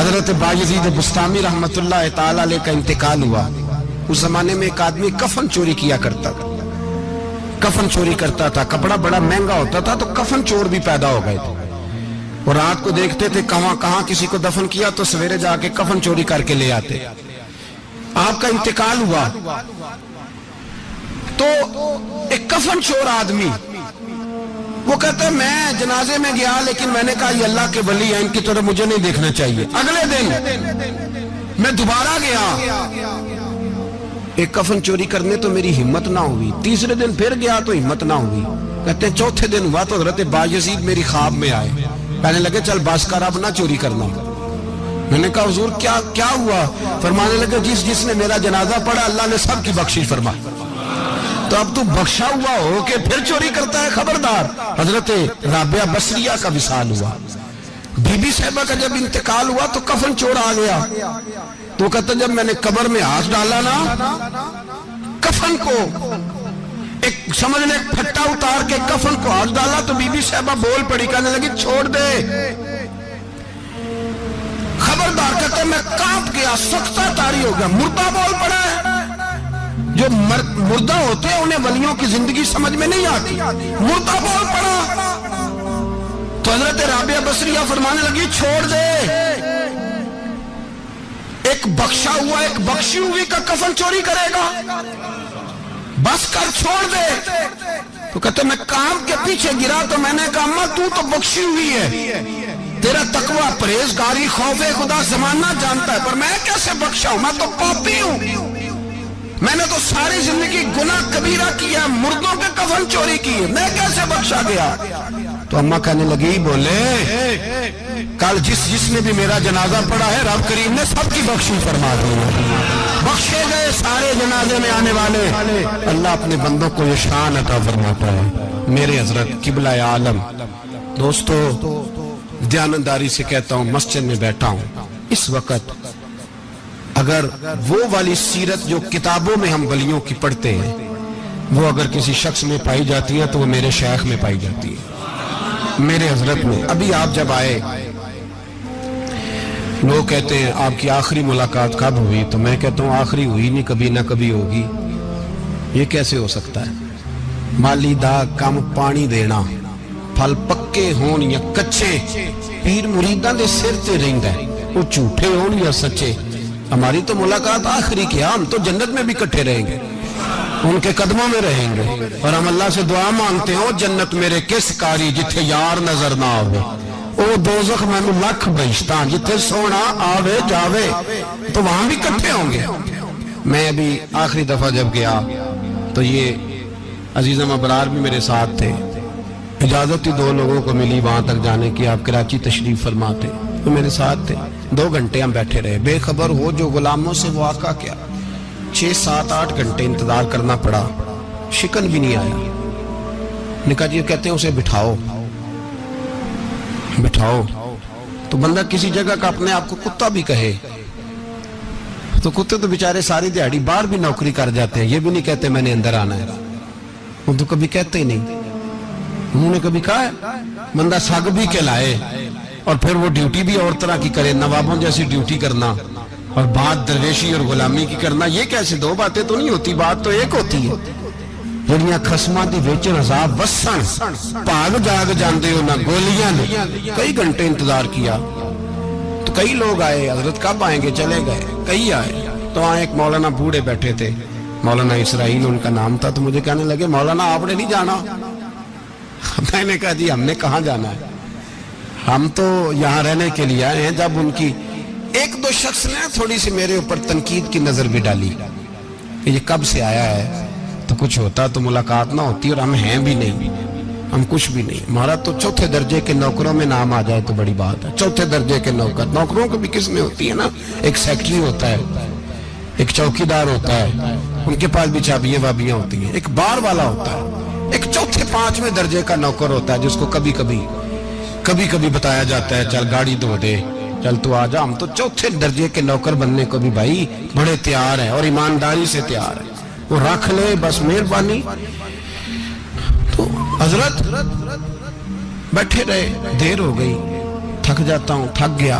حضرت بایزید بستامی رحمتullah تعالی علیہ کا انتقال ہوا. اس زمانے میں ایک آدمی کفن چوری کیا کرتا تھا, کفن چوری کرتا تھا, کپڑا بڑا مہنگا ہوتا تھا تو کفن چور بھی پیدا ہو گئے تھے, اور رات کو دیکھتے تھے کہاں کہاں کسی کو دفن کیا تو سویرے جا کے کفن چوری کر کے لے آتے. آپ کا انتقال ہوا تو ایک کفن چور آدمی وہ کہتا ہے میں جنازے میں گیا لیکن میں نے کہا یہ اللہ کے ولی ہیں, ان کی طرف مجھے نہیں دیکھنا چاہیے. اگلے دن میں دوبارہ گیا, ایک کفن چوری کرنے تو میری ہمت نہ ہوئی. تیسرے دن پھر گیا تو ہمت نہ ہوئی. کہتے ہیں چوتھے دن ہوا تو حضرت بایزید میری خواب میں آئے, کہنے لگے چل بس کر اب نہ چوری کرنا. میں نے کہا حضور کیا ہوا؟ فرمانے لگے جس نے میرا جنازہ پڑھا اللہ نے سب کی بخشش فرمائی. تو اب تو بخشا ہوا ہو کہ پھر چوری کرتا ہے, خبردار. حضرت رابعہ بصریہ کا وصال ہوا. بی بی صاحبہ کا جب انتقال ہوا تو کفن چور آ گیا. تو کہتا جب میں نے قبر میں ہاتھ ڈالا نا کفن کو, ایک سمجھ لے پھٹا اتار کے کفن کو ہاتھ ڈالا تو بی بی صاحبہ بول پڑی, کہنے لگی چھوڑ دے, خبردار. کہتے میں کانپ گیا, سکتہ طاری ہو گیا. مردہ بول پڑا ہے. جو مردہ ہوتے ہیں انہیں ولیوں کی زندگی سمجھ میں نہیں آتی. مردہ بول پڑا تو حضرت رابعہ بصریہ فرمانے لگی چھوڑ دے, ایک بخشا ہوا ایک بخشی ہوئی کا کفن چوری کرے گا, بس کر چھوڑ دے. تو کہتے میں کام کے پیچھے گرا تو میں نے کہا اماں تو بخشی ہوئی ہے, تیرا تقوی پرہیزگاری خوف خدا زمانہ جانتا ہے, پر میں کیسے بخشا ہوں؟ میں تو پاپی ہوں, میں نے تو ساری زندگی گناہ کبیرہ کیا, مردوں کے کفن چوری کی, میں کیسے بخشا گیا؟ تو اماں کہنے لگی بولے کل جس نے بھی میرا جنازہ پڑھا ہے رب کریم نے سب کی بخشش فرما دی. بخشے گئے سارے جنازے میں آنے والے. اللہ اپنے بندوں کو یہ شان عطا فرماتا ہے. میرے حضرت قبلہ عالم دوستو, دیانتداری سے کہتا ہوں, مسجد میں بیٹھا ہوں اس وقت, اگر وہ والی سیرت جو کتابوں میں ہم ولیوں کی پڑھتے ہیں وہ اگر کسی شخص میں پائی جاتی ہے تو وہ میرے شیخ میں پائی جاتی ہے, میرے حضرت میں. ابھی آپ جب آئے لوگ کہتے ہیں آپ کی آخری ملاقات کب ہوئی, تو میں کہتا ہوں آخری ہوئی نہیں, کبھی نہ کبھی ہوگی. یہ کیسے ہو سکتا ہے؟ مالی دا کم پانی دینا, پھل پکے ہون یا کچے, پیر مریداں دے سر تے رہندا ہے, وہ جھوٹے ہون یا سچے. ہماری تو ملاقات آخری کی, ہم تو جنت میں بھی کٹھے رہیں گے, ان کے قدموں میں رہیں گے, اور ہم اللہ سے دعا مانگتے ہیں جنت میرے کس کاری جتھے یار نظر نہ آوے, او دوزخ میں لکھ بہشتاں جتھے سونا آوے جاوے, تو وہاں بھی کٹھے ہوں گے. میں ابھی آخری دفعہ جب گیا تو یہ عزیزم ابرار بھی میرے ساتھ تھے, اجازت ہی 2 لوگوں کو ملی وہاں تک جانے کی, آپ کراچی تشریف فرماتے, تو میرے ساتھ تھے. 2 گھنٹے ہم بیٹھے رہے, بے خبر ہو جو غلاموں سے وہ آقا کیا. 6, 7, 8 گھنٹے انتظار کرنا پڑا, شکن بھی نہیں آیا. نکاح جی کہتے ہیں اسے بٹھاؤ. تو بندہ کسی جگہ کا اپنے آپ کو کتا بھی کہے تو کتے تو بیچارے ساری دیہڑی باہر بھی نوکری کر جاتے ہیں, یہ بھی نہیں کہتے میں نے اندر آنا ہے, وہ تو کبھی کہتے ہی نہیں. انہوں نے کبھی کہا ہے بندہ سگ بھی کہلائے اور پھر وہ ڈیوٹی بھی اور طرح کی کرے, نوابوں جیسی ڈیوٹی کرنا اور بات درویشی اور غلامی کی کرنا, یہ کیسے 2 باتیں تو نہیں ہوتی, بات تو ایک ہوتی ہے. جڑیاں خسماں دی وچن عذاب وسن بھاگ جاگ جاندے ہو نہ گولیاں نے. کئی گھنٹے انتظار کیا تو کئی لوگ آئے, حضرت کب آئیں گے, چلے گئے. کئی آئے تو وہاں ایک مولانا بوڑھے بیٹھے تھے, مولانا اسرائیل ان کا نام تھا. تو مجھے کہنے لگے مولانا آپ نے نہیں جانا؟ میں نے کہا جی ہم نے کہاں جانا ہے, ہم تو یہاں رہنے کے لیے آئے ہیں. جب ان کی 1-2 شخص نے تھوڑی سی میرے اوپر تنقید کی نظر بھی ڈالی کہ یہ کب سے آیا ہے, تو کچھ ہوتا تو ملاقات نہ ہوتی, اور ہم ہیں بھی نہیں, ہم کچھ بھی نہیں. ہمارا تو 4تھے درجے کے نوکروں میں نام آ جائے تو بڑی بات ہے. 4تھے درجے کے نوکروں کو بھی کس میں ہوتی ہے نا, ایک سیکٹری ہوتا ہے, ایک چوکیدار ہوتا ہے, ان کے پاس بھی چابیاں وابیاں ہوتی ہیں, ایک بار والا ہوتا ہے, ایک 4تھے 5ویں درجے کا نوکر ہوتا ہے جس کو کبھی کبھی بتایا جاتا ہے چل گاڑی دھو دے, چل تو آ جا. ہم تو 4تھے درجے کے نوکر بننے کو بھی بھائی بڑے تیار ہیں اور ایمانداری سے تیار ہیں, وہ رکھ لے بس مہربانی. تو حضرت بیٹھے رہے, دیر ہو گئی, تھک جاتا ہوں, تھک گیا.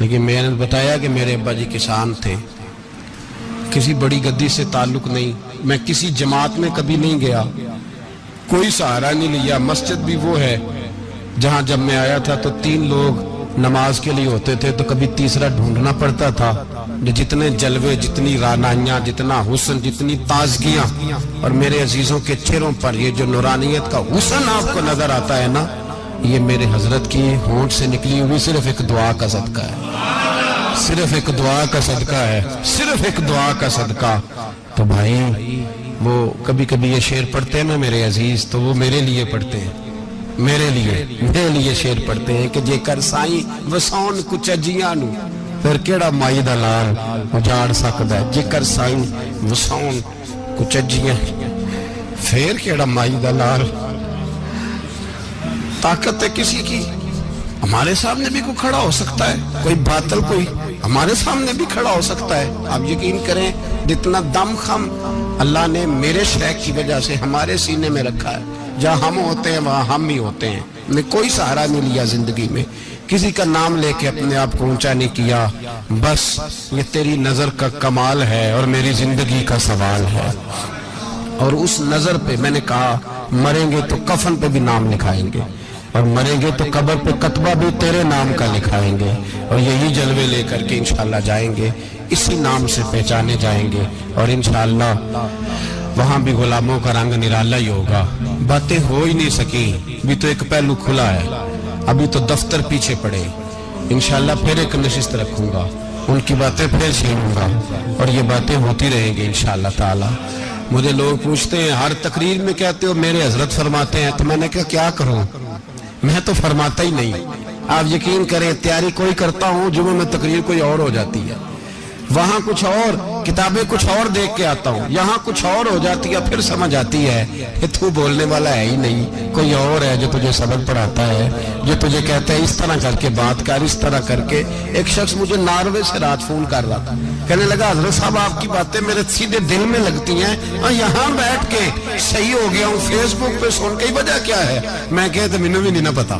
لیکن میں نے بتایا کہ میرے ابا جی کسان تھے، کسی بڑی گدی سے تعلق نہیں، میں کسی جماعت میں کبھی نہیں گیا، کوئی سہارا نہیں لیا۔ مسجد بھی وہ ہے جہاں جب میں آیا تھا تو 3 لوگ نماز کے لیے ہوتے تھے، تو کبھی تیسرا ڈھونڈنا پڑتا تھا۔ جتنے جلوے، جتنی رانائیاں، جتنا حسن، جتنی تازگیاں، اور میرے عزیزوں کے چہروں پر یہ جو نورانیت کا حسن آپ کو نظر آتا ہے نا، یہ میرے حضرت کی ہونٹ سے نکلی ہوئی صرف ایک دعا کا صدقہ ہے، صرف ایک دعا کا صدقہ ہے، صرف ایک دعا کا صدقہ۔ تو بھائی وہ کبھی کبھی یہ شعر پڑھتے ہیں نا میرے عزیز، تو وہ میرے لیے پڑھتے ہیں، میرے لیے شعر پڑھتے ہیں کہ جے کر سائیں وسون کچھ اجیاں نو پھر کیڑا مائی دا لال اجاڑ سکدا ہے، جے کر سائیں وسون کچھ اجیاں پھر کیڑا مائی دا لال۔ طاقت ہے کسی کی، ہمارے سامنے بھی کوئی کھڑا ہو سکتا ہے، کوئی باطل کوئی ہمارے سامنے بھی کھڑا ہو سکتا ہے۔ آپ یقین کریں جتنا دم خم اللہ نے میرے شیخ کی وجہ سے ہمارے سینے میں رکھا ہے، جہاں ہم ہوتے ہیں وہاں ہم ہی ہوتے ہیں۔ میں کوئی سہارا نہیں لیا زندگی میں، کسی کا نام لے کے اپنے آپ کو اونچا نہیں کیا، بس یہ تیری نظر کا کمال ہے اور میری زندگی کا سوال ہے۔ اور اس نظر پہ میں نے کہا مریں گے تو کفن پہ بھی نام لکھائیں گے، اور مریں گے تو قبر پہ کتبہ بھی تیرے نام کا لکھائیں گے، اور یہی جلوے لے کر کے انشاءاللہ جائیں گے، اسی نام سے پہچانے جائیں گے، اور انشاءاللہ وہاں بھی غلاموں کا رنگ نرالا ہی ہوگا۔ باتیں ہو ہی نہیں سکی، بھی تو ایک پہلو کھلا ہے، ابھی تو دفتر پیچھے پڑے، انشاءاللہ پھر ایک نشست رکھوں گا، ان کی باتیں پھر چھینوں گا، اور یہ باتیں ہوتی رہیں گی انشاءاللہ تعالی۔ مجھے لوگ پوچھتے ہیں ہر تقریر میں کہتے ہو میرے حضرت فرماتے ہیں، تو میں نے کہا کیا کروں، میں تو فرماتا ہی نہیں۔ آپ یقین کریں تیاری کوئی کرتا ہوں، جمعہ میں تقریر کوئی اور ہو جاتی ہے، وہاں کچھ اور، کتابیں کچھ اور دیکھ کے آتا ہوں، یہاں کچھ اور ہو جاتی ہے، پھر سمجھ آتی ہے کہ تو بولنے والا ہے ہی نہیں، کوئی اور ہے جو تجھے سبق پڑھاتا ہے، جو تجھے کہتا ہے اس طرح کر کے بات کر، اس طرح کر کے۔ ایک شخص مجھے ناروے سے رات فون کر رہا تھا، کہنے لگا حضرت صاحب آپ کی باتیں میرے سیدھے دل میں لگتی ہیں، اور یہاں بیٹھ کے صحیح ہو گیا ہوں، فیس بک پہ سن کے وجہ کیا ہے؟ میں کہتا مجھے بھی نہیں پتا،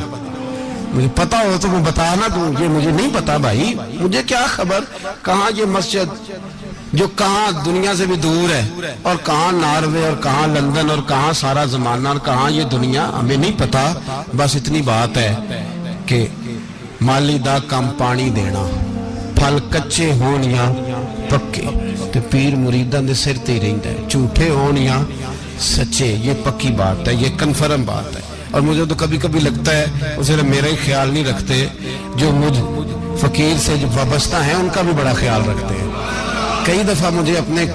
مجھے پتا ہو تو میں بتانا دوں، یہ مجھے نہیں پتا بھائی، مجھے کیا خبر کہاں یہ مسجد جو کہاں دنیا سے بھی دور ہے، اور کہاں ناروے، اور کہاں لندن، اور کہاں سارا زمانہ، اور کہاں یہ دنیا، ہمیں نہیں پتا۔ بس اتنی بات ہے کہ مالی دا کم پانی دینا، پھل کچے ہون یا پکے، تو پیر مریداں دے سر تے رہندا ہے، جھوٹے ہون یا سچے، یہ پکی بات ہے، یہ کنفرم بات ہے۔ اور مجھے تو کبھی کبھی لگتا ہے وہ صرف میرا ہی خیال نہیں رکھتے، جو مجھ فقیر سے جو وابستہ ہیں ان کا بھی بڑا خیال رکھتے ہیں۔ کئی دفعہ مجھے اپنے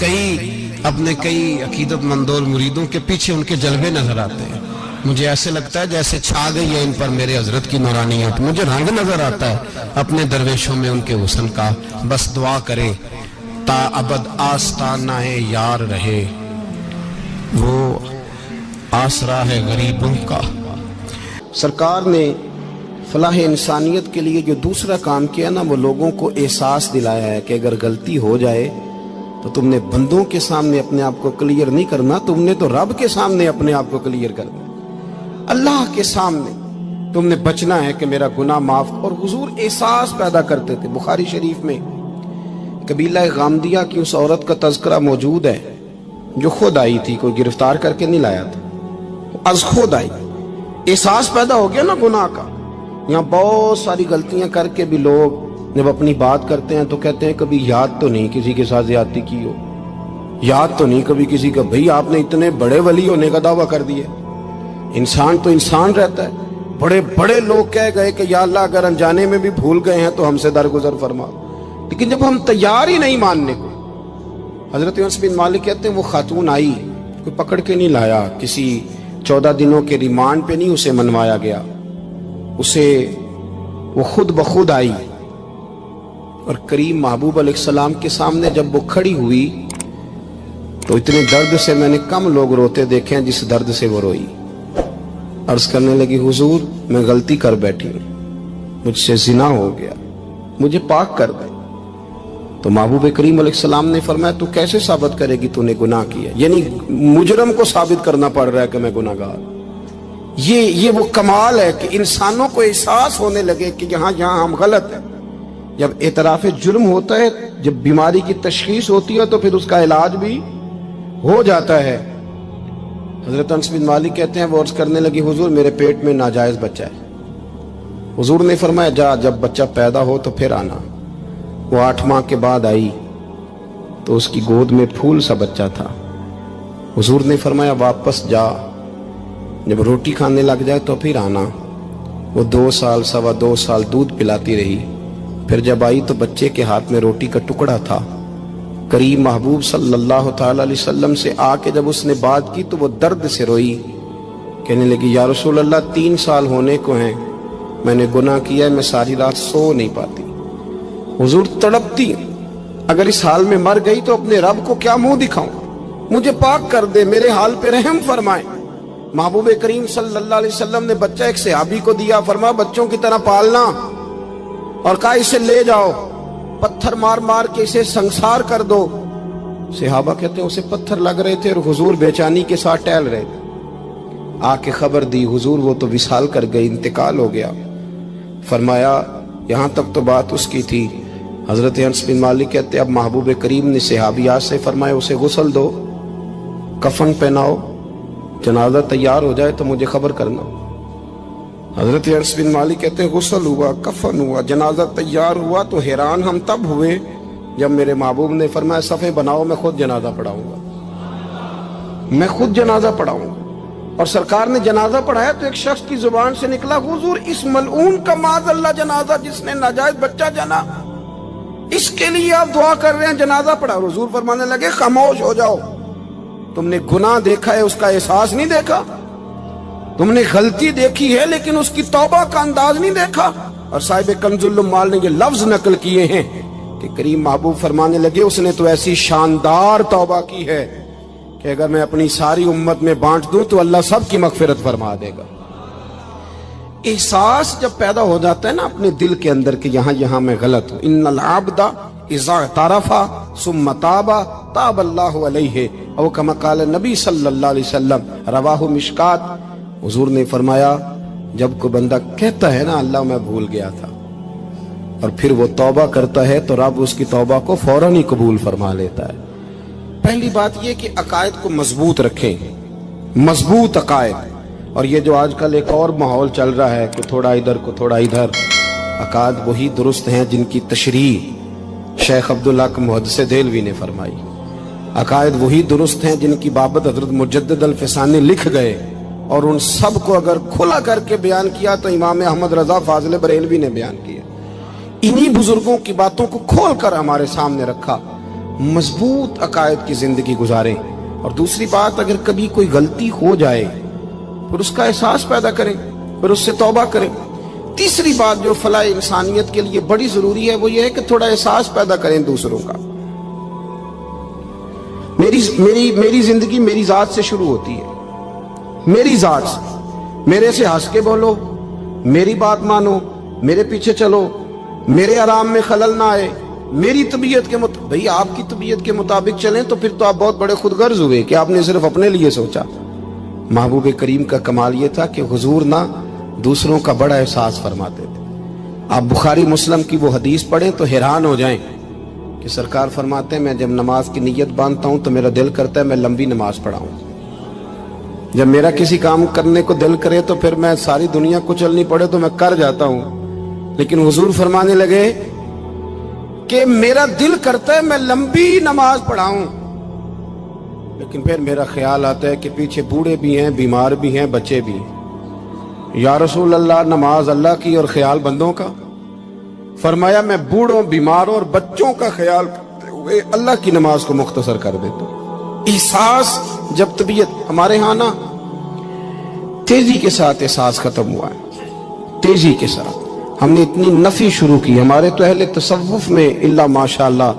کئی عقیدت مندوں مریدوں کے پیچھے ان کے جلوے نظر آتے ہیں، مجھے ایسے لگتا ہے جیسے چھا گئی ہے ان پر میرے حضرت کی نورانیت، مجھے رنگ نظر آتا ہے اپنے درویشوں میں ان کے حسن کا۔ بس دعا کریں تا ابد آستانہ یار رہے، وہ آسرا ہے غریبوں کا۔ سرکار نے فلاح انسانیت کے لیے جو دوسرا کام کیا نا، وہ لوگوں کو احساس دلایا ہے کہ اگر غلطی ہو جائے تو تم نے بندوں کے سامنے اپنے آپ کو کلیئر نہیں کرنا، تم نے تو رب کے سامنے اپنے آپ کو کلیئر کرنا، اللہ کے سامنے تم نے بچنا ہے کہ میرا گناہ معاف۔ اور حضور احساس پیدا کرتے تھے۔ بخاری شریف میں قبیلہ غامدیہ کی اس عورت کا تذکرہ موجود ہے جو خود آئی تھی، کوئی گرفتار کر کے نہیں لایا تھا، از خود آئی۔ احساس پیدا ہو گیا نا گناہ کا۔ یہاں بہت ساری غلطیاں کر کے بھی لوگ جب اپنی بات کرتے ہیں تو کہتے ہیں کبھی یاد تو نہیں کسی کے ساتھ زیادتی کی ہو، یاد تو نہیں کبھی کسی کا، بھئی آپ نے اتنے بڑے ولی ہونے کا دعویٰ کر دیا۔ انسان تو انسان رہتا ہے، بڑے بڑے لوگ کہہ گئے کہ یا اللہ اگر انجانے میں بھی بھول گئے ہیں تو ہم سے درگزر فرما، لیکن جب ہم تیار ہی نہیں ماننے کو۔ حضرت انس بن مالک کہتے ہیں وہ خاتون آئی، کوئی پکڑ کے نہیں لایا، کسی 14 دنوں کے ریمانڈ پہ نہیں اسے منوایا گیا، اسے وہ خود بخود آئی، اور کریم محبوب علیہ السلام کے سامنے جب وہ کھڑی ہوئی تو اتنے درد سے میں نے کم لوگ روتے دیکھے ہیں جس درد سے وہ روئی۔ عرض کرنے لگی حضور میں غلطی کر بیٹھی ہوں، مجھ سے زنا ہو گیا، مجھے پاک کر دے۔ تو محبوب کریم علیہ السلام نے فرمایا تو کیسے ثابت کرے گی تو نے گناہ کیا؟ یعنی مجرم کو ثابت کرنا پڑ رہا ہے کہ میں گناہ گار۔ یہ وہ کمال ہے کہ انسانوں کو احساس ہونے لگے کہ یہاں ہم غلط ہیں، جب اعتراف جرم ہوتا ہے، جب بیماری کی تشخیص ہوتی ہے تو پھر اس کا علاج بھی ہو جاتا ہے۔ حضرت انس بن مالک کہتے ہیں وہ عرض کرنے لگی حضور میرے پیٹ میں ناجائز بچہ ہے۔ حضور نے فرمایا جا جب بچہ پیدا ہو تو پھر آنا۔ وہ 8 ماہ کے بعد آئی تو اس کی گود میں پھول سا بچہ تھا۔ حضور نے فرمایا واپس جا، جب روٹی کھانے لگ جائے تو پھر آنا۔ وہ 2 سال 2.25 سال دودھ پلاتی رہی، پھر جب آئی تو بچے کے ہاتھ میں روٹی کا ٹکڑا تھا۔ کریم محبوب صلی اللہ تعالی علیہ وسلم سے آ کے جب اس نے بات کی تو وہ درد سے روئی، کہنے لگی یا رسول اللہ 3 سال ہونے کو ہیں، میں نے گناہ کیا ہے، میں ساری رات سو نہیں پاتی۔ حضور تڑپتی، اگر اس حال میں مر گئی تو اپنے رب کو کیا منہ دکھاؤں، مجھے پاک کر دے، میرے حال پہ رحم فرمائے۔ محبوب کریم صلی اللہ علیہ وسلم نے بچہ ایک صحابی کو دیا، فرمایا بچوں کی طرح پالنا، اور کہا اسے لے جاؤ، پتھر مار مار کے اسے سنسار کر دو۔ صحابہ کہتے ہیں اسے پتھر لگ رہے تھے اور حضور بے چینی کے ساتھ ٹہل رہے تھے۔ آ کے خبر دی حضور وہ تو وصال کر گئی، انتقال ہو گیا۔ فرمایا یہاں تک تو بات اس کی تھی۔ حضرت انس بن مالک کہتے اب محبوب کریم نے صحابیات سے فرمایا اسے غسل دو، کفن پہناؤ، جنازہ تیار ہو جائے تو مجھے خبر کرنا۔ حضرت انس بن مالک کہتے ہیں غسل ہوا، کفن ہوا، جنازہ تیار ہوا تو حیران ہم تب ہوئے جب میرے محبوب نے فرمایا صفیں بناؤ، میں خود جنازہ پڑھاؤں گا، میں خود جنازہ پڑھاؤں گا۔ اور سرکار نے جنازہ پڑھایا تو ایک شخص کی زبان سے نکلا حضور اس ملعون کا معاذ اللہ جنازہ جس نے ناجائز بچہ جنا، اس کے لیے آپ دعا کر رہے ہیں، جنازہ پڑھا۔ حضور فرمانے لگے خاموش ہو جاؤ، تم نے گناہ دیکھا ہے، اس کا احساس نہیں دیکھا، تم نے غلطی دیکھی ہے لیکن اس کی توبہ کا انداز نہیں دیکھا۔ اور صاحب کنز العمال نے یہ لفظ نقل کیے ہیں کہ کریم محبوب فرمانے لگے اس نے تو ایسی شاندار توبہ کی ہے کہ اگر میں اپنی ساری امت میں بانٹ دوں تو اللہ سب کی مغفرت فرما دے گا۔ احساس جب پیدا ہو جاتا ہے نا اپنے دل کے اندر کہ یہاں میں غلط ہوں، ان العبد اذا اعترف ثم تاب تاب اللہ علیہ او کما قال نبی صلی اللہ علیہ وسلم، رواہ مشکات۔ حضور نے فرمایا جب کوئی بندہ کہتا ہے نا اللہ میں بھول گیا تھا، اور پھر وہ توبہ کرتا ہے تو رب اس کی توبہ کو فوراً ہی قبول فرما لیتا ہے۔ پہلی بات یہ کہ عقائد کو مضبوط رکھیں، مضبوط عقائد۔ اور یہ جو آج کل ایک اور ماحول چل رہا ہے کہ تھوڑا ادھر کو تھوڑا ادھر، عقائد وہی درست ہیں جن کی تشریح شیخ عبدالحق محدث دہلوی نے فرمائی، عقائد وہی درست ہیں جن کی بابت حضرت مجدد الفسانی لکھ گئے، اور ان سب کو اگر کھلا کر کے بیان کیا تو امام احمد رضا فاضل بریلوی نے بیان کیا۔ انہی بزرگوں کی باتوں کو کھول کر ہمارے سامنے رکھا۔ مضبوط عقائد کی زندگی گزاریں۔ اور دوسری بات اگر کبھی کوئی غلطی ہو جائے پھر اس کا احساس پیدا کریں، پھر اس سے توبہ کریں۔ تیسری بات جو فلاح انسانیت کے لیے بڑی ضروری ہے وہ یہ ہے کہ تھوڑا احساس پیدا کریں دوسروں کا۔ میری زندگی میری ذات سے شروع ہوتی ہے، میری ذات سے، میرے سے ہنس کے بولو، میری بات مانو، میرے پیچھے چلو، میرے آرام میں خلل نہ آئے، میری طبیعت کے مطابق۔ بھئی آپ کی طبیعت کے مطابق چلیں تو پھر تو آپ بہت بڑے خود غرض ہوئے کہ آپ نے صرف اپنے لیے سوچا۔ محبوب کریم کا کمال یہ تھا کہ حضور نہ دوسروں کا بڑا احساس فرماتے تھے۔ آپ بخاری مسلم کی وہ حدیث پڑھیں تو حیران ہو جائیں کہ سرکار فرماتے ہیں میں جب نماز کی نیت باندھتا ہوں تو میرا دل کرتا ہے میں لمبی نماز پڑھاؤں، جب میرا کسی کام کرنے کو دل کرے تو پھر میں ساری دنیا کو چلنی پڑے تو میں کر جاتا ہوں، لیکن حضور فرمانے لگے کہ میرا دل کرتا ہے میں لمبی نماز پڑھاؤں، لیکن پھر میرا خیال آتا ہے کہ پیچھے بوڑھے بھی ہیں، بیمار بھی ہیں، بچے بھی ہیں۔ یا رسول اللہ نماز اللہ کی اور خیال بندوں کا؟ فرمایا میں بوڑھوں، بیماروں اور بچوں کا خیال کرتے ہوئے اللہ کی نماز کو مختصر کر دیتا ہوں۔ احساس جب طبیعت ہمارے ہاں نا تیزی کے ساتھ احساس ختم ہوا ہے، تیزی کے ساتھ ہم نے اتنی نفی شروع کی ہمارے تو اہل تصوف میں، اللہ ماشاءاللہ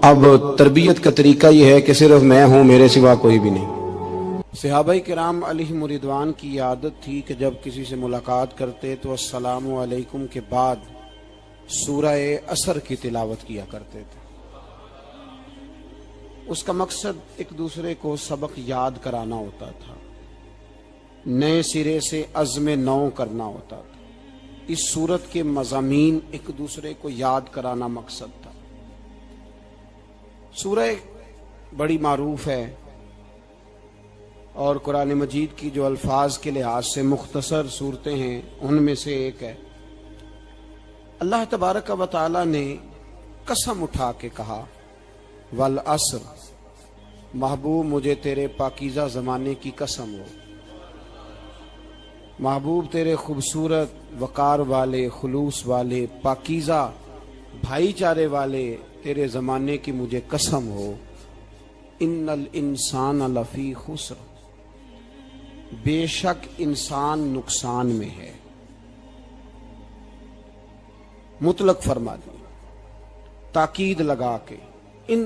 اب تربیت کا طریقہ یہ ہے کہ صرف میں ہوں، میرے سوا کوئی بھی نہیں۔ صحابہ کرام علیہم رضوان کی عادت تھی کہ جب کسی سے ملاقات کرتے تو السلام علیکم کے بعد سورہ عصر کی تلاوت کیا کرتے تھے۔ اس کا مقصد ایک دوسرے کو سبق یاد کرانا ہوتا تھا، نئے سرے سے عزم نو کرنا ہوتا تھا۔ اس صورت کے مضامین ایک دوسرے کو یاد کرانا مقصد تھا۔ سورہ بڑی معروف ہے اور قرآن مجید کی جو الفاظ کے لحاظ سے مختصر صورتیں ہیں ان میں سے ایک ہے۔ اللہ تبارک و تعالی نے قسم اٹھا کے کہا والعصر، محبوب مجھے تیرے پاکیزہ زمانے کی قسم ہو، محبوب تیرے خوبصورت وقار والے، خلوص والے، پاکیزہ بھائی چارے والے تیرے زمانے کی مجھے قسم ہو، ان الانسان لفی خسر، بے شک انسان نقصان میں ہے۔ مطلق فرما دی، تاکید لگا کے، ان